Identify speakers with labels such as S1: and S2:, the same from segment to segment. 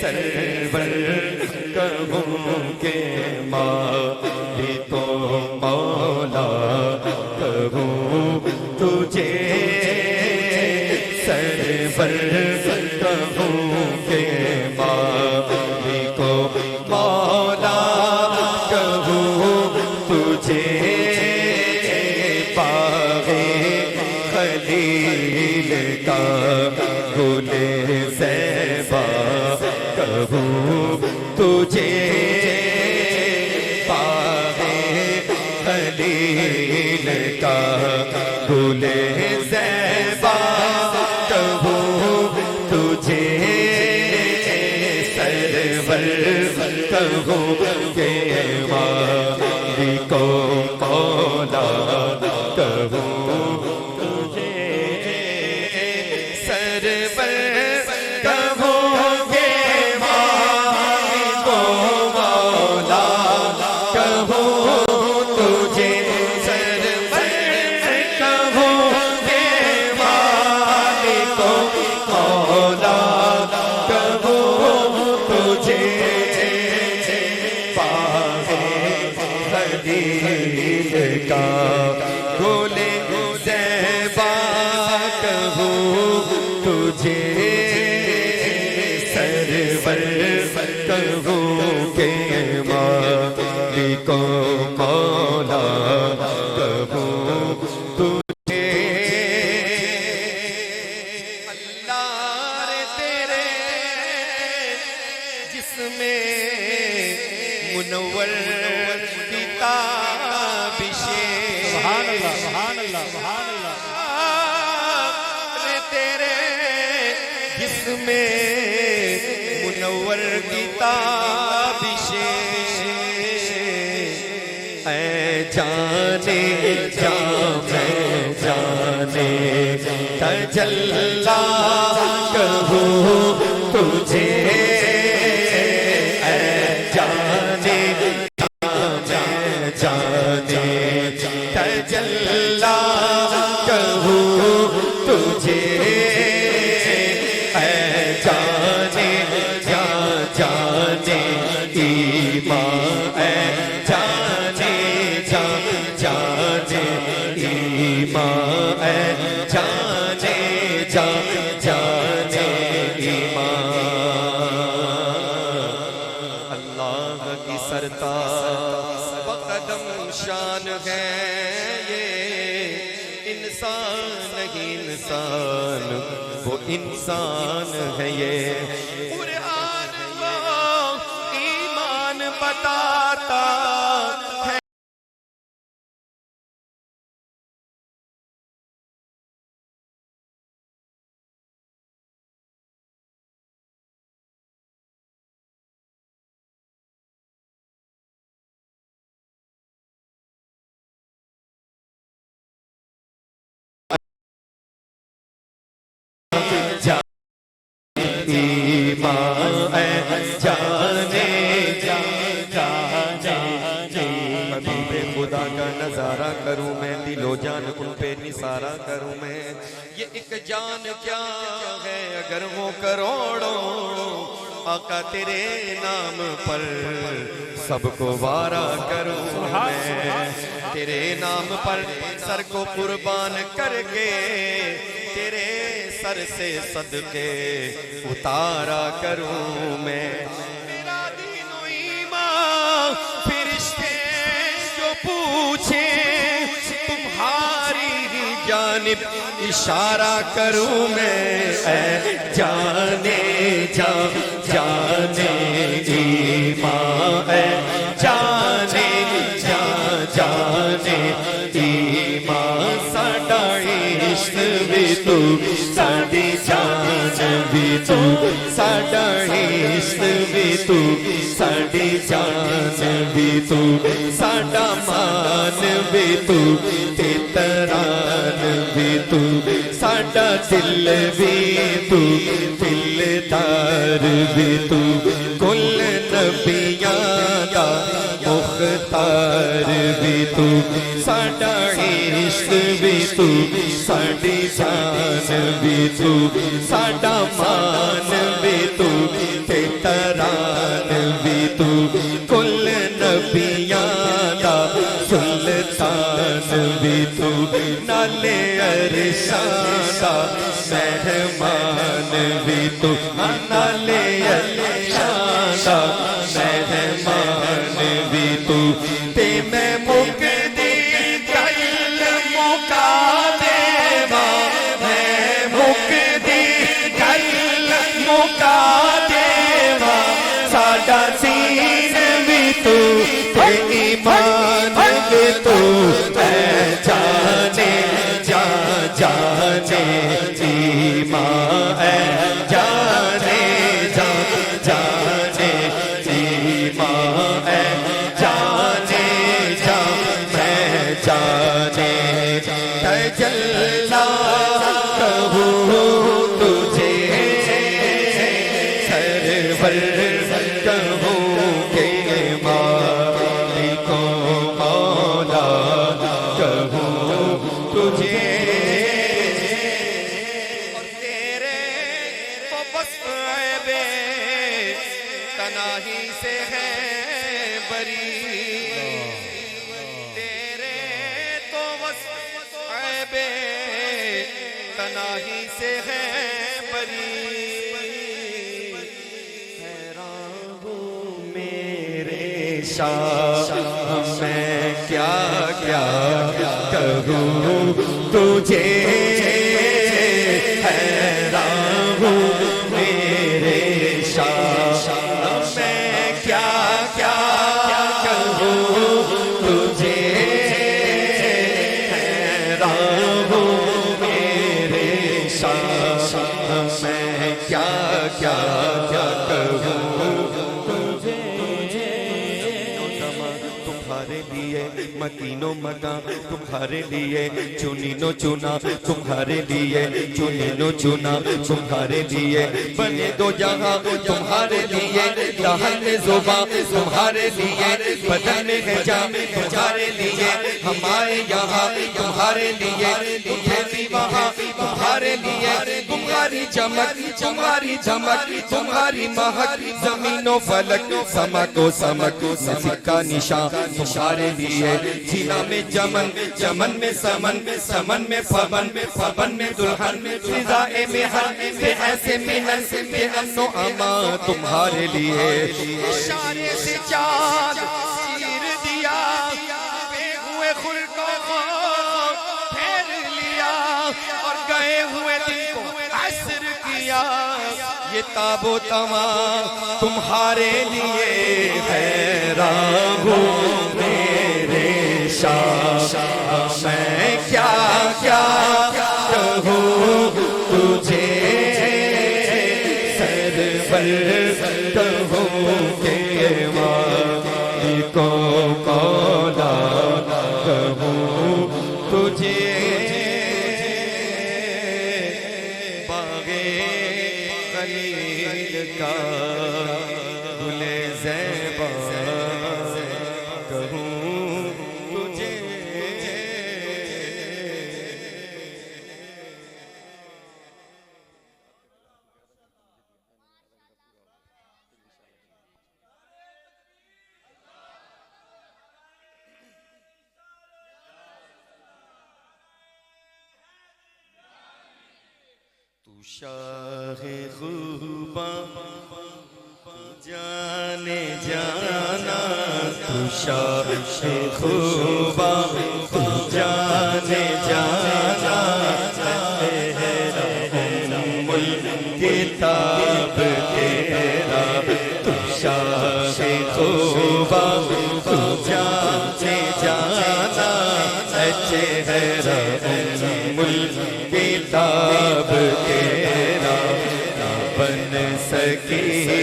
S1: Server कहूँ के मालिक तो मौला कहूँ तुझे सरवर कहूँ के मालिक तो मौला कहूँ तुझे पावे खलील का गुले ज़ैबा कहूँ तुझे पावे खलील का गुले ज़ैबा कहूँ तुझे सरवर कहूँ के मालिक मौला कहूँ तुझे सरवर कहूँ के मालिक मौला कहूँ तुझे सरवर कहूँ के मालिक मौला कहूँ तुझे पावे खलील का गुले ज़ैबा कहूँ तुझे सरवर कहूँ के मालिक मौला कहूँ तुझे अल्लाह रे तेरे जिसमें मुनव्वर की ताबिशे
S2: सुभान अल्लाह सुभान अल्लाह सुभान अल्लाह
S1: रे तेरे जिसमें मुनव्वर की ताबिशे ऐ जाने जा मैं जाने तजल्ला कहूँ तुझे जाने तजल्ला कहूँ तुझे जाने जाने ईमान जाने जाने ईमान जाने जाने ईमान अल्लाह की सरताज बकदम शान है ये इंसान नहीं इंसान वो इंसान है ये कुरान वो ईमान बताता है खुदा का नजारा करूं मैं दिलो जान उन पे निसारा करूं मैं ये एक जान क्या है अगर वो करोड़ों आका तेरे नाम पर सबको वारा करूं मैं तेरे नाम पर सर को कुर्बान करके तेरे सर से सदके उतारा करूं मैं मेरा दीनो ईमान फिरिश्ते जो पूछे तुम्हारी जानिब इशारा करूं मैं ऐ जाने जा जाने ईमान ऐ जाने जा जाने ईमान साडा इश्क भी तू साडी जान भी तू साडा इश्क भी तू साडी जान भी तू साडा मान भी तू ते तरान भी तू साडा दिल भी तू दिलदार भी तू कुल नबियां दा मुख्तार भी तू साडा इश्क भी तू साडी जान भी तू साडा मान भी तू ते तरान भी तू कुल नबियां दा सुल्तान भी तू नाले अरशां दा मेहमान भी तू नाले अरशां दा मेहमान भी तू ते मैं मुकदी गल मुका देवा मैं मुकदी गल मुका देवा साडा सीन भी तू ते ईमान भी तू जाने जा जाने ईमान जाने जा जाने ईमान जाने जा मैं जाने तजल्ला कहूँ तुझे सरवर कहूँ के मालिको मौला कहूँ तुझे और तेरे तो बस ऐबे तनाही से है बरी तेरे तो बस ऐबे तनाही से है बरी हैरान हूँ मेरे शाह मैं क्या क्या कहूँ तुझे हैरान हूँ मेरे शाह मैं क्या क्या कहूँ तुझे हैरान हूँ मेरे शाह मैं क्या क्या कहूँ तुम्हारे लिए मकीनो मका तुम्हारे लिए चुनीनो चुना तुम्हारे लिए चुनीनो चुना तुम्हारे लिए बने दो जहां तुम्हारे लिए दहन में ज़ुबा तुम्हारे लिए बदन में है जाम तुम्हारे लिए हमारे यहाँ तुम्हारे लिए उठेती वहाँ तुम्हारे लिए तुम्हारी चमक तुम्हारी झमक तुम्हारी महक जमीनो फलक समको समक सिक्का निशान तुम्हारे लिए जीना में जमन जमन में समन समन में फबन फबन में दुल्हन फिजाए में हर से ऐसे मिलन से अमनो अमा तुम्हारे लिए इशारे से चाँद चीर दिया हुए खुल को फेर लिया और गए हुए दिन को असर किया ये ताबो तमा तुम्हारे लिए हैरान हूँ मेरे शाह मैं क्या क्या कहूँ तुझे सरवर कहूँ के मालिको मौला कहूँ तुझे बागे खलील का गुले ज़ैबा कहूँ तुझे तू शाह खूबा जाने जाना तू शाह खूबा तू जाने जाना किताब तेरा तू शाह खूबा तू जाने जाना चेहरा किताब तेरा ना बन सकी है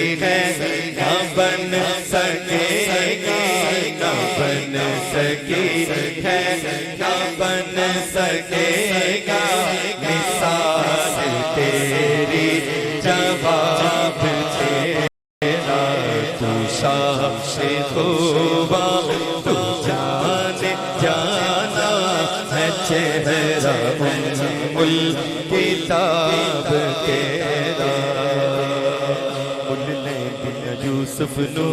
S1: ना बन सकेगी ना बन सकी है ना बन सकेगा मिसाल तेरी जवाब तेरा तू शाह खूबा तू जाने जाना है चेहरा किताब तेरा यूसुफ नो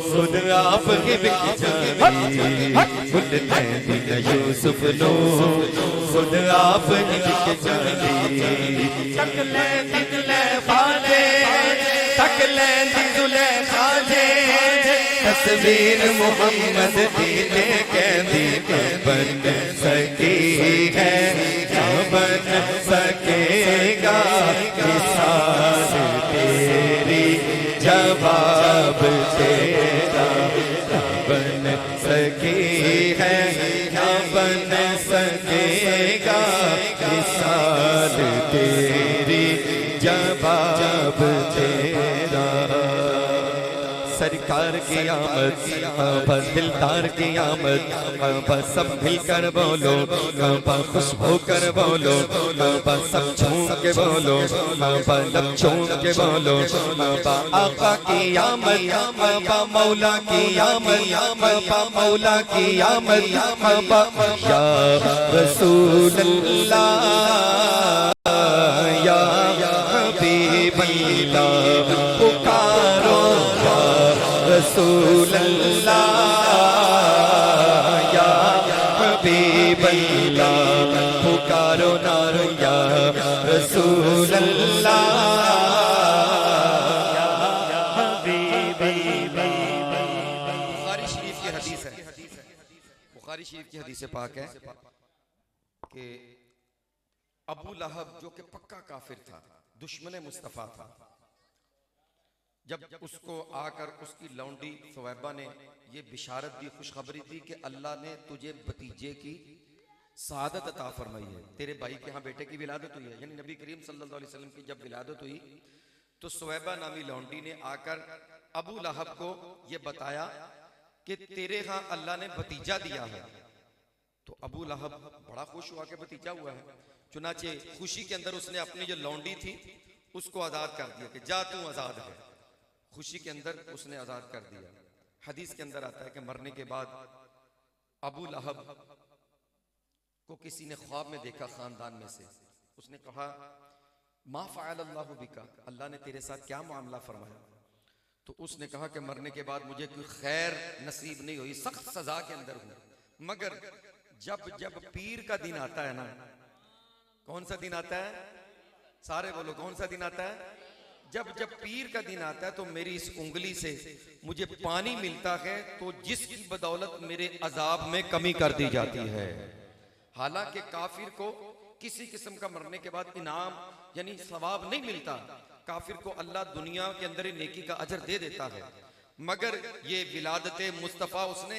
S1: खुद आप के बिक जानी खुद दिन यूसुफ नो खुद आप के बिक जानी तकले फाले तकले दिले खाजे तस्वीर मोहम्मद दीने कहती बन सकी है क्या बन सकेगा किसान तेरी जवाब तेरा बन सकी है क्या बन सकेगा किसान तेरी जवाब तेरा सरकार की आमद बस दिलदार की आमद बस सब मिलकर बोलो बस खुश होकर बोलो बस सब झूम के बोलो बस सब झूम के बोलो आका की आमद मौला की आमद मौला की आमद या रसूल अल्लाह या हबीब अल्लाह पुकारो रसूल अल्लाह या हबीब अल्लाह पुकारो नारो या रसूल अल्लाह या हबीब अल्लाह। बुखारी शरीफ की हदीस है, बुखारी शरीफ की हदीस पाक है कि अबू लहब जो कि पक्का काफिर था, दुश्मन मुस्तफा था, जब उसको आकर उसकी लौंडी सुवैबा ने ये बिशारत दी, खुशखबरी दी कि अल्लाह ने तुझे भतीजे की सआदत अता फरमाई है, तेरे भाई के यहाँ बेटे की विलादत हुई है, यानी नबी करीम सल्लल्लाहु अलैहि वसल्लम की जब विलादत हुई तो सुवैबा नामी लौंडी ने आकर अबू लहब को ये बताया कि तेरे यहाँ अल्लाह ने भतीजा दिया है। तो अबू लहब बड़ा खुश हुआ कि भतीजा हुआ है, चुनाचे खुशी के अंदर उसने अपनी जो लौंडी थी उसको आजाद कर दिया कि जा तू आजाद है। खुशी के अंदर उसने आजाद कर दिया। हदीस के अंदर आता है कि मरने के बाद अबू लहब को किसी ने ख्वाब में देखा खानदान में से, उसने कहा मा फ़अल अल्लाहु बिका, अल्लाह ने तेरे साथ क्या मामला फरमाया। तो उसने कहा कि मरने के बाद मुझे कोई खैर नसीब नहीं हुई, सख्त सजा के अंदर हूं, मगर जब जब पीर का दिन आता है ना, कौन सा दिन आता है, सारे बोलो कौन सा दिन आता है, जब जब पीर का दिन आता है तो मेरी इस उंगली से मुझे पानी मिलता है, तो जिसकी बदौलत मेरे अजाब में कमी कर दी जाती है। हालांकि काफिर को किसी किस्म का मरने के बाद इनाम यानी सवाब नहीं मिलता, काफिर को अल्लाह दुनिया के अंदर ही नेकी का अजर दे देता है, मगर ये विलादत मुस्तफ़ा उसने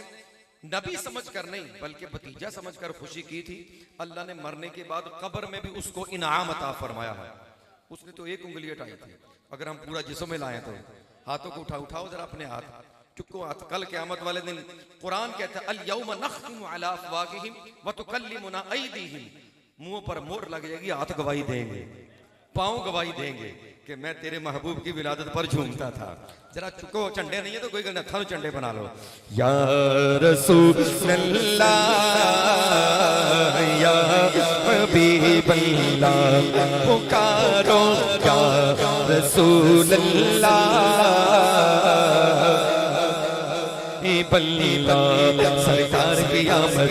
S1: नबी समझकर नहीं बल्कि भतीजा समझकर खुशी की थी। अल्लाह ने मरने के बाद कब्र में भी उसको इनाम अता फरमाया है। उसने तो एक उंगली हटाई थी, अगर हम पूरा जिस्म में लाए तो हाथों को उठाओ जरा अपने हाथ, चुपको हाथ। कल क़यामत वाले दिन कुरान कहता है अल यौम नख्तिमु अला अफ़वाहिहिम व तुकल्लिमुना अयदीहिम, मुंह पर मोहर लग जाएगी, हाथ गवाही देंगे, पांव गवाही देंगे कि मैं तेरे महबूब की विलादत पर झूमता था। जरा चुको, झंडे नहीं है तो कोई गल अखा झंडे बना लो। या रसूलल्लाह या हबीबल्लाह पुकारो या रसूलल्लाह सरकार की आमद,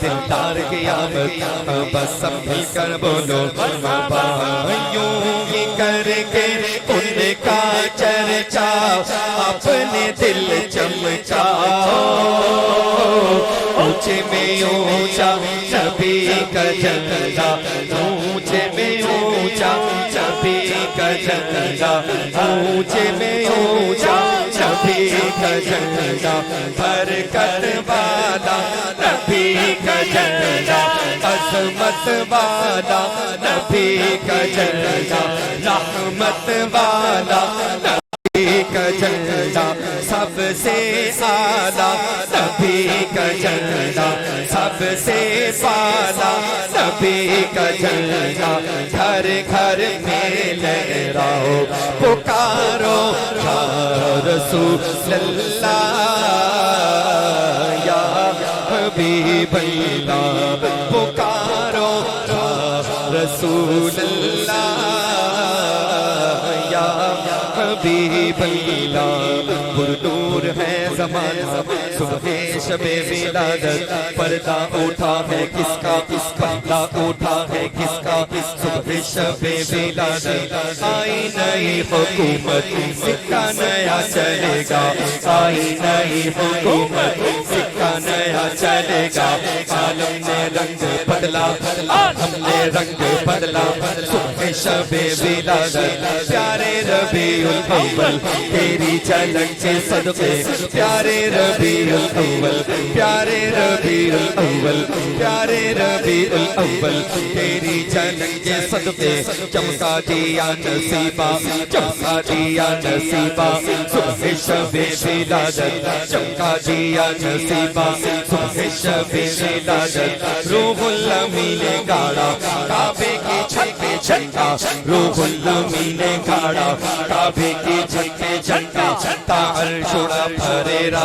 S1: दिलदार की आमद, बस सब मिलकर बोलो यूं ही करके उनका चर्चा अपने दिल चमचाओ, ऊंचे में ऊंचा नबी का झंडा, ऊंचे में ऊंचा नबी का झंडा, ऊंचे में ऊंचा नबी का झंडा, बरकत वाला नबी का झंडा, अज़मत वाला नबी का झंडा, रहमत वाला नबी का झंडा, सबसे आला नबी का झंडा, सबसे आला नबी का झंडा, घर घर में लहराओ पुकारो या रसूलल्लाह या हबीबल्लाह पुकारो या रसूलल्लाह या हबीबल्लाह पुरनूर है ज़माना सुबह शबे विलादत पर्दा उठा है किसका पर्दा उठा है किसका सुबह शबे विलादत आई नई हुकूमत सिक्का नया चलेगा आई नई हुकूमत सिक्का नया चलेगा आलम ने रंग बदला हमने रंग बदला सुबह शबे विलादत प्यारे रबीउल अव्वल तेरी झलक के सदके प्यारे रबीउल अव्वल प्यारे रबीउल अव्वल प्यारे रबीउल अव्वल तेरी झलक के सदके चमका दिया नसीबा चमका दिया नसीबा सुबह शबे विलादत चमका दिया नसीबा सुबह शबे विलादत रूहुल अमीन ने गाड़ा काबे की छत पे झंडा रूहुल अमीन ने गाड़ा काबे की छत पे झंडा अर्शोड़ा फरेरा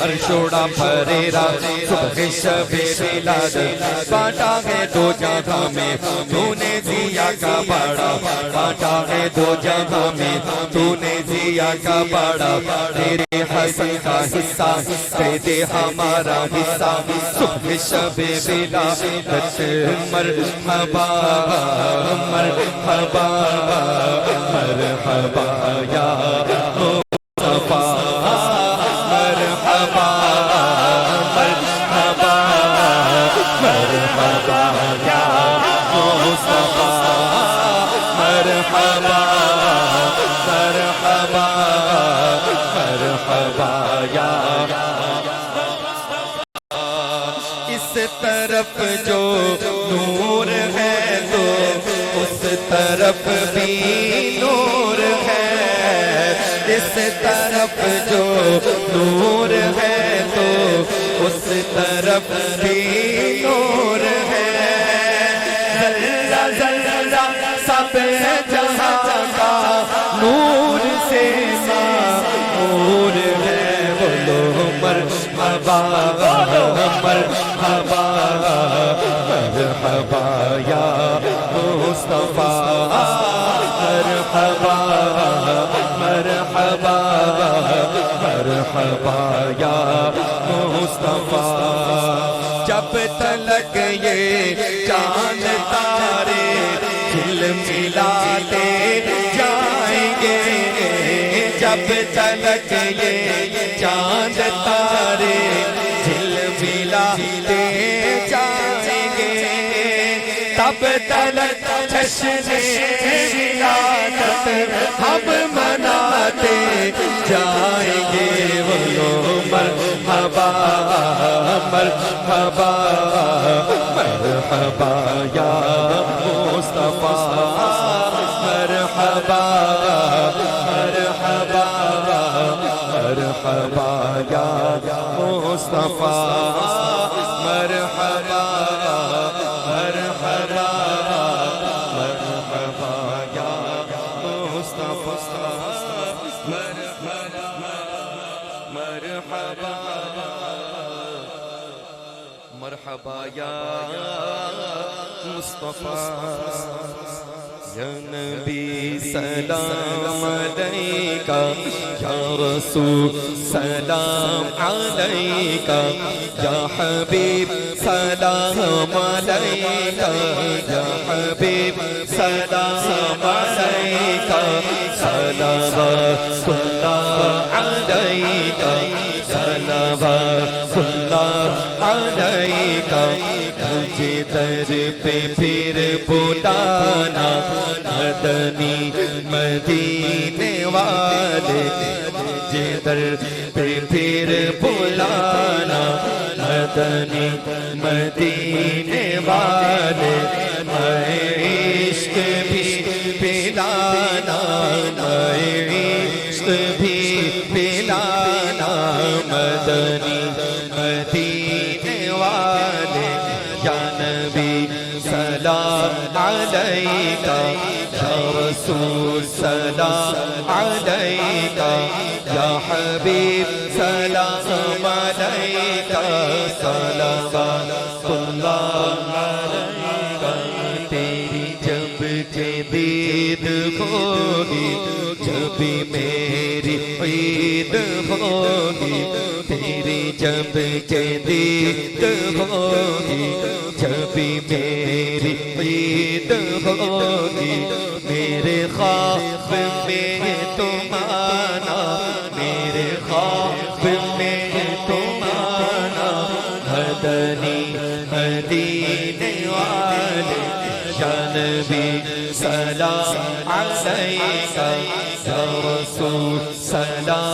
S1: अर्शोड़ा फरेरा सुबह शबे विलादत बांटा है दो जगह में तूने जिया का बाड़ा बांटा है दो जगह में तूने जिया का बाड़ा तेरे हसन का हिस्सा दे दे हमारा हिस्सा सुबह शबे विलादत मरहबा मरहबा मरहबा या मुस्तफा मरहबा मरहबा मरहबा या मुस्तफा मरहबा मरहबा मरहबा या इस तरफ जो नूर है तो उस तरफ भी नूर है इस तरफ जो नूर है तो उस तरफ भी नूर है जल्ला जल्ला सब जहां का नूर से नूर है बोलो मरहबा मरहबा मरहबा या मुस्तफा मरहबा मरहबा मरहबा या मुस्तफा जब तलक ये चांद तारे झिलमिलाते जाएंगे जब तलक ये चांद तारे झिलमिलाते जाएंगे तब तलक जश्न विलादत हम मनाते जाएंगे बोलो मरहबा मरहबा मरहबा या मुस्तफा मरहबा मरहबा मरहबा या मुस्तफा मरहबा मरहबा मरहबा या मुस्तफा मरहबा मरहबा या मुस्तफा या नबी सलाम अलैका या रसूल सलाम अलैका या हबीब सलाम अलैका या हबीब सलाम अलैका सलावतुल्लाह अलैका सलावतुल्लाह अलैका मुझे दर पे फिर बुलाना मदनी मदीने वाले मुझे दर पे फिर बुलाना मदनी मदीने वाले मैं इश्क भी पिलाना मैं इश्क भी पिलाना मदनी मदीने वाले या नबी सलाम अलैका या रसूल सलाम अलैका या हबीब सलाम अलैका सलावतुल्लाह अलैका तेरी जब दीद होगी जब मेरी जब के दीद होगी, जब मेरी ईद होगी, मेरे ख्वाब में तुम आना, मेरे ख्वाब में तुम आना, मदनी मदीने वाले जानबी सलाम अलैका या रसूल सलाम